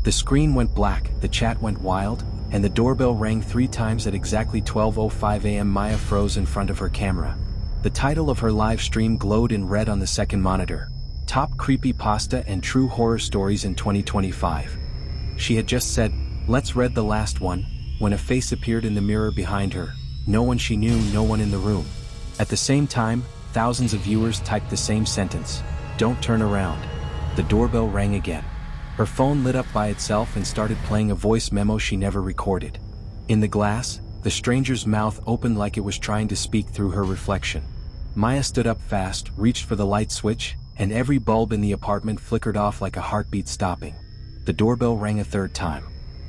The screen went black, the chat went wild, and the doorbell rang 3 times at exactly 12:05 a.m. Maya froze in front of her camera. The title of her live stream glowed in red on the second monitor: Top Creepypasta and True Horror Stories in 2025. She had just said, "Let's read the last one," when a face appeared in the mirror behind her. No one she knew, no one in the room. At the same time, thousands of viewers typed the same sentence: "Don't turn around." The doorbell rang again. Her phone lit up by itself and started playing a voice memo she never recorded. In the glass, the stranger's mouth opened like it was trying to speak through her reflection. Maya stood up fast, reached for the light switch, and every bulb in the apartment flickered off like a heartbeat stopping. The doorbell rang a third time.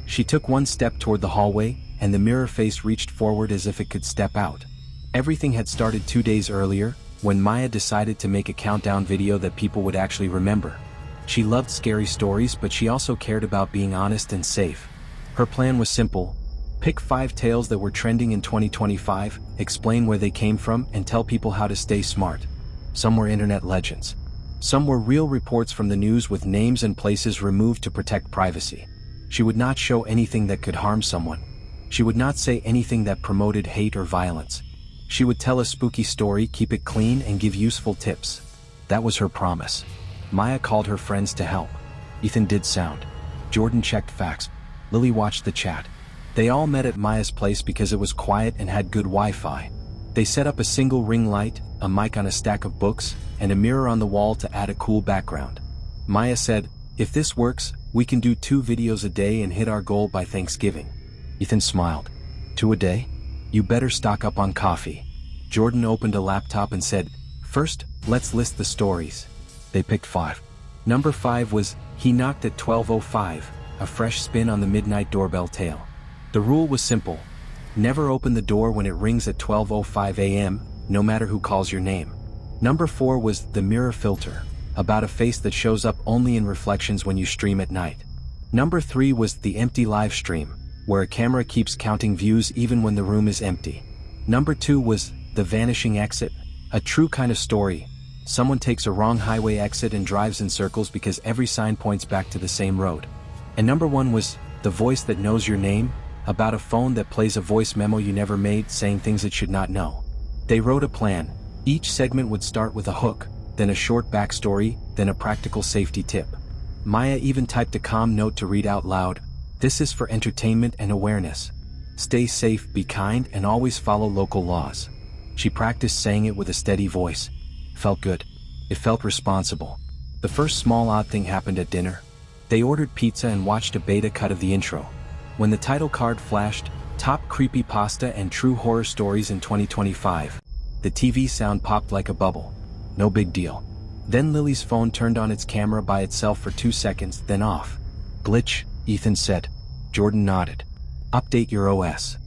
She took one step toward the hallway, and the mirror face reached forward as if it could step out. Everything had started 2 days earlier, when Maya decided to make a countdown video that people would actually remember. She loved scary stories, but she also cared about being honest and safe. Her plan was simple: pick 5 tales that were trending in 2025, explain where they came from, and tell people how to stay smart. Some were internet legends. Some were real reports from the news with names and places removed to protect privacy. She would not show anything that could harm someone. She would not say anything that promoted hate or violence. She would tell a spooky story, keep it clean, and give useful tips. That was her promise. Maya called her friends to help. Ethan did sound. Jordan checked facts. Lily watched the chat. They all met at Maya's place because it was quiet and had good Wi-Fi. They set up a single ring light, a mic on a stack of books, and a mirror on the wall to add a cool background. Maya said, "If this works, we can do 2 videos a day and hit our goal by Thanksgiving." Ethan smiled. 2 a day? You better stock up on coffee. Jordan opened a laptop and said, "First, let's list the stories." They picked 5. Number 5 was He Knocked at 12:05, a fresh spin on the midnight doorbell tale. The rule was simple: never open the door when it rings at 12:05 a.m., no matter who calls your name. Number 4 was The Mirror Filter, about a face that shows up only in reflections when you stream at night. Number 3 was The Empty Live Stream, where a camera keeps counting views even when the room is empty. Number 2 was The Vanishing Exit, a true kind of story. Someone takes a wrong highway exit and drives in circles because every sign points back to the same road. And number 1 was The Voice That Knows Your Name, about a phone that plays a voice memo you never made saying things it should not know. They wrote a plan. Each segment would start with a hook, then a short backstory, then a practical safety tip. Maya even typed a calm note to read out loud: "This is for entertainment and awareness. Stay safe, be kind, and always follow local laws." She practiced saying it with a steady voice. Felt good. It felt responsible. The first small odd thing happened at dinner. They ordered pizza and watched a beta cut of the intro. When the title card flashed, Top Creepypasta and True Horror Stories in 2025, the TV sound popped like a bubble. No big deal. Then Lily's phone turned on its camera by itself for 2 seconds, then off. "Glitch," Ethan said. Jordan nodded. "Update your OS."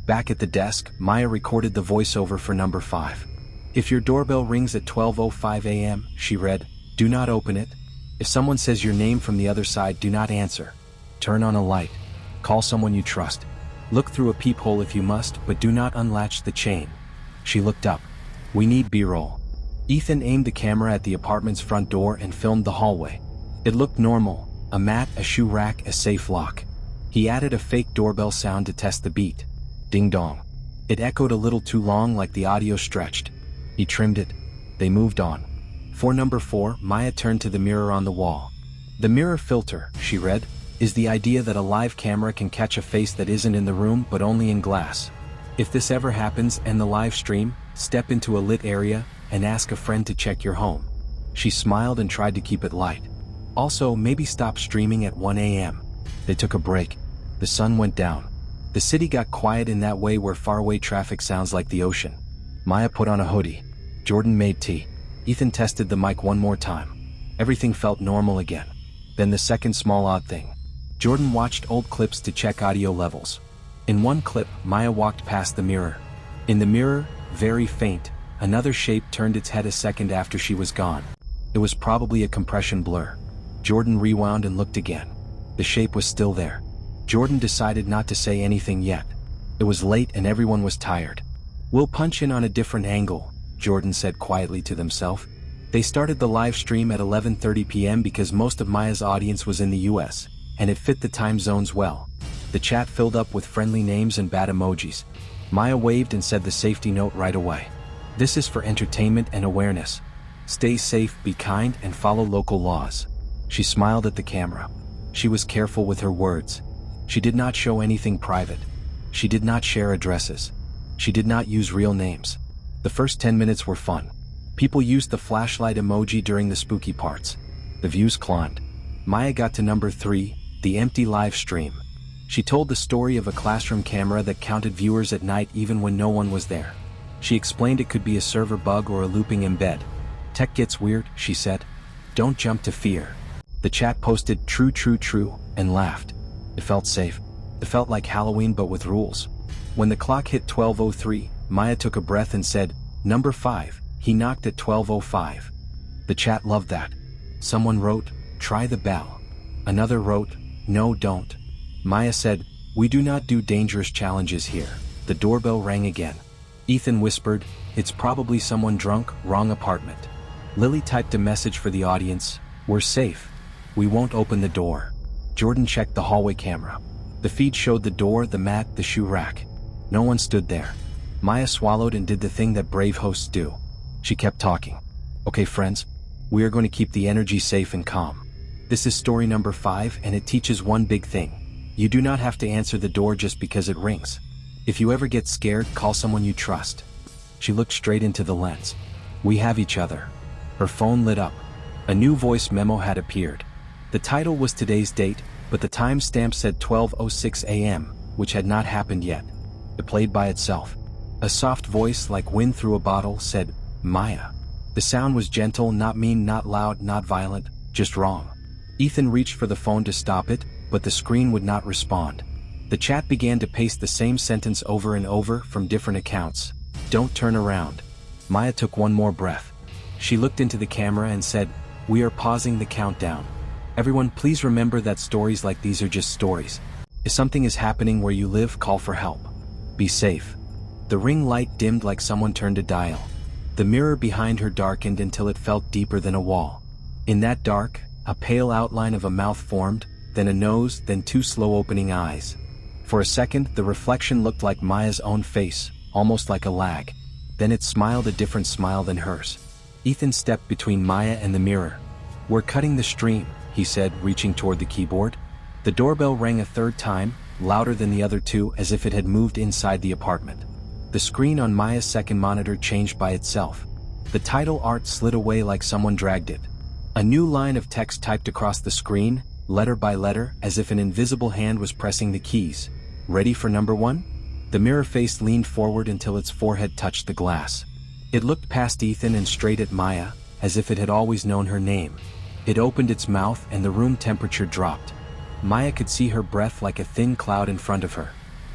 Back at the desk, Maya recorded the voiceover for number 5. "If your doorbell rings at 12:05 a.m., she read, do not open it. If someone says your name from the other side, do not answer. Turn on a light. Call someone you trust. Look through a peephole if you must, but do not unlatch the chain." She looked up. "We need B-roll." Ethan aimed the camera at the apartment's front door and filmed the hallway. It looked normal: a mat, a shoe rack, a safe lock. He added a fake doorbell sound to test the beat. Ding dong. It echoed a little too long, like the audio stretched. He trimmed it. They moved on. For number 4, Maya turned to the mirror on the wall. "The mirror filter," she read, "is the idea that a live camera can catch a face that isn't in the room but only in glass. If this ever happens and the live stream, step into a lit area and ask a friend to check your home." She smiled and tried to keep it light. "Also, maybe stop streaming at 1 a.m. They took a break. The sun went down. The city got quiet in that way where faraway traffic sounds like the ocean. Maya put on a hoodie. Jordan made tea. Ethan tested the mic one more time. Everything felt normal again. Then the second small odd thing. Jordan watched old clips to check audio levels. In one clip, Maya walked past the mirror. In the mirror, very faint, another shape turned its head a second after she was gone. It was probably a compression blur. Jordan rewound and looked again. The shape was still there. Jordan decided not to say anything yet. It was late and everyone was tired. "We'll punch in on a different angle," Jordan said quietly to themselves. They started the live stream at 11:30 p.m. because most of Maya's audience was in the US. and it fit the time zones well. The chat filled up with friendly names and bad emojis. Maya waved and said the safety note right away. This is for entertainment and awareness. Stay safe, be kind, and follow local laws. She smiled at the camera. She was careful with her words. She did not show anything private. She did not share addresses. She did not use real names. The first 10 minutes were fun. People used the flashlight emoji during the spooky parts. The views climbed. Maya got to number 3, the empty live stream. She told the story of a classroom camera that counted viewers at night even when no one was there. She explained it could be a server bug or a looping embed. Tech gets weird, she said. Don't jump to fear. The chat posted true, true, true, and laughed. It felt safe. It felt like Halloween but with rules. When the clock hit 12:03, Maya took a breath and said, "Number 5, he knocked at 12:05. The chat loved that. Someone wrote, "Try the bell." Another wrote, "No, don't." Maya said, "We do not do dangerous challenges here." The doorbell rang again. Ethan whispered, "It's probably someone drunk, wrong apartment." Lily typed a message for the audience, "We're safe. We won't open the door." Jordan checked the hallway camera. The feed showed the door, the mat, the shoe rack. No one stood there. Maya swallowed and did the thing that brave hosts do. She kept talking. "Okay, friends, we are going to keep the energy safe and calm. This is story number 5, and it teaches one big thing. You do not have to answer the door just because it rings. If you ever get scared, call someone you trust." She looked straight into the lens. "We have each other." Her phone lit up. A new voice memo had appeared. The title was today's date, but the timestamp said 12:06 a.m., which had not happened yet. It played by itself. A soft voice like wind through a bottle said, "Maya." The sound was gentle, not mean, not loud, not violent, just wrong. Ethan reached for the phone to stop it, but the screen would not respond. The chat began to paste the same sentence over and over from different accounts. "Don't turn around." Maya took one more breath. She looked into the camera and said, "We are pausing the countdown. Everyone, please remember that stories like these are just stories. If something is happening where you live, call for help. Be safe." The ring light dimmed like someone turned a dial. The mirror behind her darkened until it felt deeper than a wall. In that dark, a pale outline of a mouth formed, then a nose, then 2 slow-opening eyes. For a second, the reflection looked like Maya's own face, almost like a lag. Then it smiled, a different smile than hers. Ethan stepped between Maya and the mirror. "We're cutting the stream," he said, reaching toward the keyboard. The doorbell rang a third time, louder than the other 2, as if it had moved inside the apartment. The screen on Maya's second monitor changed by itself. The title art slid away like someone dragged it. A new line of text typed across the screen, letter by letter, as if an invisible hand was pressing the keys. "Ready for number 1? The mirror face leaned forward until its forehead touched the glass. It looked past Ethan and straight at Maya, as if it had always known her name. It opened its mouth and the room temperature dropped. Maya could see her breath like a thin cloud in front of her.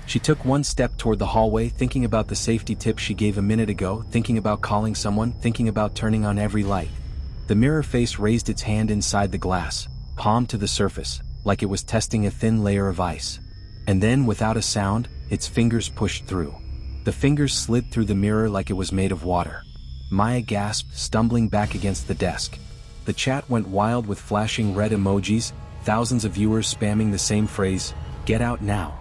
She took one step toward the hallway, thinking about the safety tip she gave a minute ago, thinking about calling someone, thinking about turning on every light. The mirror face raised its hand inside the glass, palm to the surface, like it was testing a thin layer of ice. And then, without a sound, its fingers pushed through. The fingers slid through the mirror like it was made of water. Maya gasped, stumbling back against the desk. The chat went wild with flashing red emojis, thousands of viewers spamming the same phrase, "Get out now."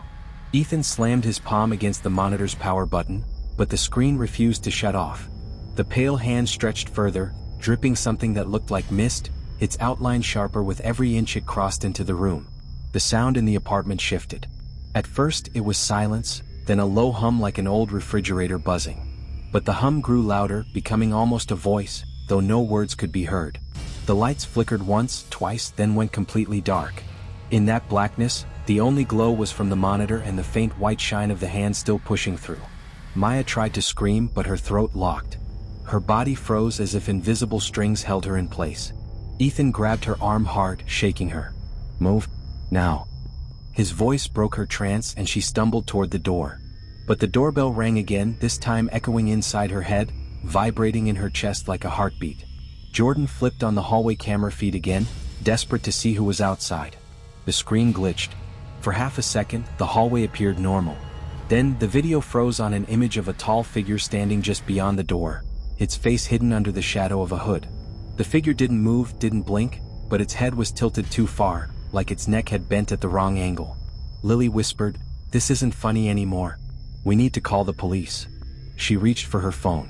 Ethan slammed his palm against the monitor's power button, but the screen refused to shut off. The pale hand stretched further, dripping something that looked like mist, its outline sharper with every inch it crossed into the room. The sound in the apartment shifted. At first it was silence, then a low hum like an old refrigerator buzzing. But the hum grew louder, becoming almost a voice, though no words could be heard. The lights flickered once, twice, then went completely dark. In that blackness, the only glow was from the monitor and the faint white shine of the hand still pushing through. Maya tried to scream, but her throat locked. Her body froze as if invisible strings held her in place. Ethan grabbed her arm hard, shaking her. "Move. Now." His voice broke her trance and she stumbled toward the door. But the doorbell rang again, this time echoing inside her head, vibrating in her chest like a heartbeat. Jordan flipped on the hallway camera feed again, desperate to see who was outside. The screen glitched. For half a second, the hallway appeared normal. Then, the video froze on an image of a tall figure standing just beyond the door, its face hidden under the shadow of a hood. The figure didn't move, didn't blink, but its head was tilted too far, like its neck had bent at the wrong angle. Lily whispered, "This isn't funny anymore. We need to call the police." She reached for her phone.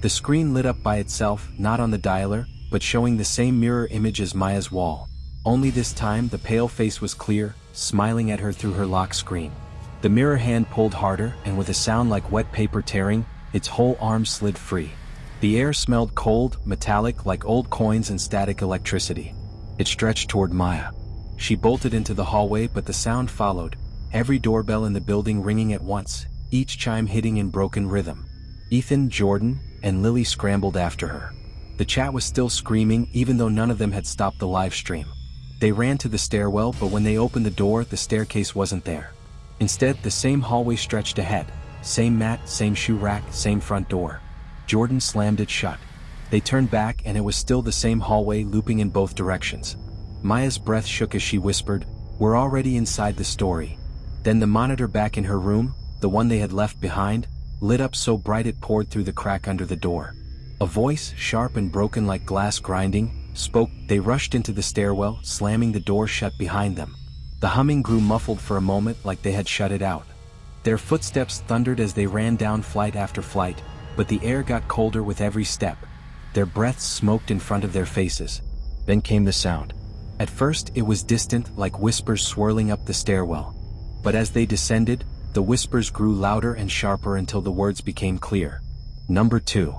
The screen lit up by itself, not on the dialer, but showing the same mirror image as Maya's wall. Only this time the pale face was clear, smiling at her through her lock screen. The mirror hand pulled harder, and with a sound like wet paper tearing, its whole arm slid free. The air smelled cold, metallic, like old coins and static electricity. It stretched toward Maya. She bolted into the hallway, but the sound followed, every doorbell in the building ringing at once, each chime hitting in broken rhythm. Ethan, Jordan, and Lily scrambled after her. The chat was still screaming, even though none of them had stopped the live stream. They ran to the stairwell, but when they opened the door, the staircase wasn't there. Instead, the same hallway stretched ahead. Same mat, same shoe rack, same front door. Jordan slammed it shut. They turned back, and it was still the same hallway, looping in both directions. Maya's breath shook as she whispered, "We're already inside the story." Then the monitor back in her room, the one they had left behind, lit up so bright it poured through the crack under the door. A voice, sharp and broken like glass grinding, spoke. They rushed into the stairwell, slamming the door shut behind them. The humming grew muffled for a moment, like they had shut it out. Their footsteps thundered as they ran down flight after flight, but the air got colder with every step. Their breaths smoked in front of their faces. Then came the sound. At first it was distant, like whispers swirling up the stairwell. But as they descended, the whispers grew louder and sharper until the words became clear. Number 2.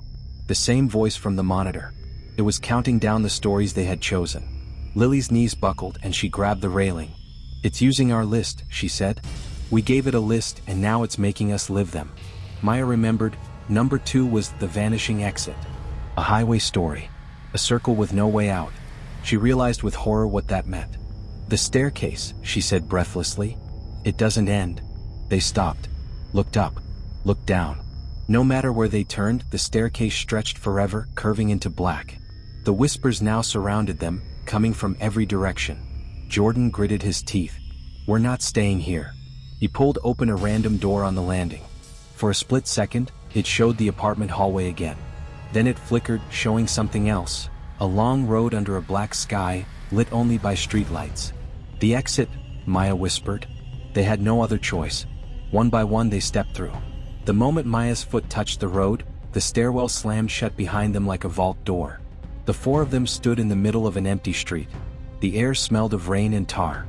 The same voice from the monitor. It was counting down the stories they had chosen. Lily's knees buckled and she grabbed the railing. "It's using our list," she said. "We gave it a list and now it's making us live them." Maya remembered, number 2 was The Vanishing Exit. A highway story. A circle with no way out. She realized with horror what that meant. "The staircase," she said breathlessly. "It doesn't end." They stopped. Looked up. Looked down. No matter where they turned, the staircase stretched forever, curving into black. The whispers now surrounded them, coming from every direction. Jordan gritted his teeth. "We're not staying here." He pulled open a random door on the landing. For a split second, it showed the apartment hallway again. Then it flickered, showing something else. A long road under a black sky, lit only by streetlights. "The exit," Maya whispered. They had no other choice. One by one they stepped through. The moment Maya's foot touched the road, the stairwell slammed shut behind them like a vault door. The 4 of them stood in the middle of an empty street. The air smelled of rain and tar.